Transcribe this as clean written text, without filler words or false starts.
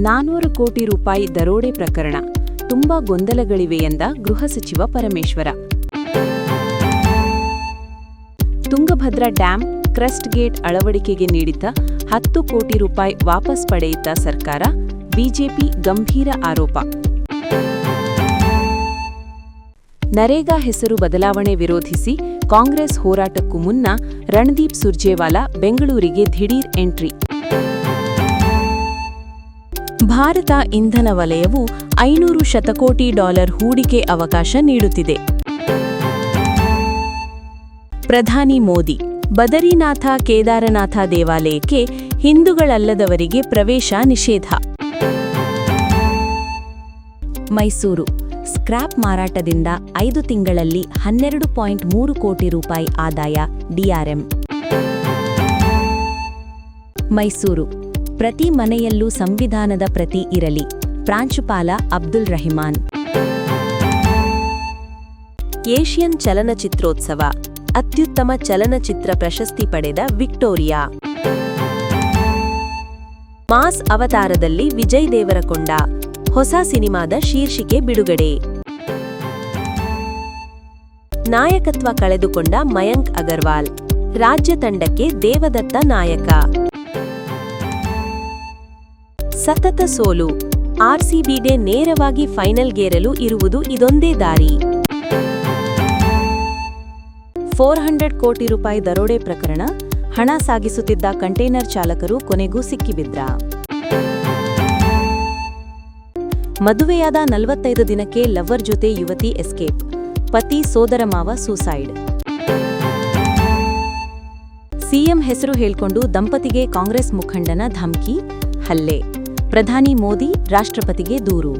400 ಕೋಟಿ ರೂಪಾಯಿ ದರೋಡೆ ಪ್ರಕರಣ ತುಂಬಾ ಗೊಂದಲಗಳಿವೆ ಎಂದ ಗೃಹ ಸಚಿವ Parameshwara. Tungabhadra dam crest gate ಅಳವಡಿಕೆಗೆ ನೀಡಿದ್ದ 10 ಕೋಟಿ ರೂಪಾಯಿ ವಾಪಸ್ ಪಡೆಯಿತ ಸರ್ಕಾರ, ಬಿಜೆಪಿ ಗಂಭೀರ ಆರೋಪ. ನರೇಗಾ ಹೆಸರು ಬದಲಾವಣೆ ವಿರೋಧಿಸಿ ಕಾಂಗ್ರೆಸ್ ಹೋರಾಟಕ್ಕೂ ಮುನ್ನ ರಣದೀಪ್ ಸುರ್ಜೇವಾಲಾ ಬೆಂಗಳೂರಿಗೆ ದಿಢೀರ್ ಎಂಟ್ರಿ. ಭಾರತ ಇಂಧನ ವಲಯವು $500 ಶತಕೋಟಿ ಹೂಡಿಕೆ ಅವಕಾಶ ನೀಡುತ್ತಿದೆ. ಪ್ರಧಾನಿ ಮೋದಿ, ಬದರಿನಾಥ ಕೇದಾರನಾಥ ದೇವಾಲಯಕ್ಕೆ ಹಿಂದೂಗಳಲ್ಲದವರಿಗೆ ಪ್ರವೇಶ ನಿಷೇಧ. ಮೈಸೂರು, ಸ್ಕ್ರ್ಯಾಪ್ ಮಾರಾಟದಿಂದ 5 ತಿಂಗಳಲ್ಲಿ 12.3 ಕೋಟಿ ರೂಪಾಯಿ ಆದಾಯ, ಡಿಆರ್ಎಂ. ಮೈಸೂರು, ಪ್ರತಿ ಮನೆಯಲ್ಲೂ ಸಂವಿಧಾನದ ಪ್ರತಿ ಇರಲಿ, ಪ್ರಾಂಶುಪಾಲ ಅಬ್ದುಲ್ ರಹಿಮಾನ್. ಏಷ್ಯನ್ ಚಲನಚಿತ್ರೋತ್ಸವ, ಅತ್ಯುತ್ತಮ ಚಲನಚಿತ್ರ ಪ್ರಶಸ್ತಿ ಪಡೆದ ವಿಕ್ಟೋರಿಯಾ. ಮಾಸ್ ಅವತಾರದಲ್ಲಿ ವಿಜಯ್ ದೇವರಕೊಂಡ, ಹೊಸ ಸಿನಿಮಾದ ಶೀರ್ಷಿಕೆ ಬಿಡುಗಡೆ. ನಾಯಕತ್ವ ಕಳೆದುಕೊಂಡ ಮಯಾಂಕ್ ಅಗರ್ವಾಲ್, ರಾಜ್ಯ ತಂಡಕ್ಕೆ ದೇವದತ್ತ ನಾಯಕ. ಸತತ ಸೋಲು, ಆರ್ಸಿಬಿಗೆ ನೇರವಾಗಿ ಫೈನಲ್ಗೇರಲು ಇರುವುದು ಇದೊಂದೇ ದಾರಿ. 400 ಕೋಟಿ ರೂಪಾಯಿ ದರೋಡೆ ಪ್ರಕರಣ, ಹಣ ಸಾಗಿಸುತ್ತಿದ್ದ ಕಂಟೈನರ್ ಚಾಲಕರು ಕೊನೆಗೂ ಸಿಕ್ಕಿಬಿದ್ರ. ಮದುವೆಯಾದ 45 ದಿನಕ್ಕೆ ಲವ್ವರ್ ಜೊತೆ ಯುವತಿ ಎಸ್ಕೇಪ್, ಪತಿ ಸೋದರ ಮಾವ ಸೂಸೈಡ್. ಸಿಎಂ ಹೆಸರು ಹೇಳ್ಕೊಂಡು ದಂಪತಿಗೆ ಕಾಂಗ್ರೆಸ್ ಮುಖಂಡನ ಧಮ್ಕಿ, ಹಲ್ಲೆ. ಪ್ರಧಾನಿ ಮೋದಿ ರಾಷ್ಟ್ರಪತಿಗೆ ದೂರು.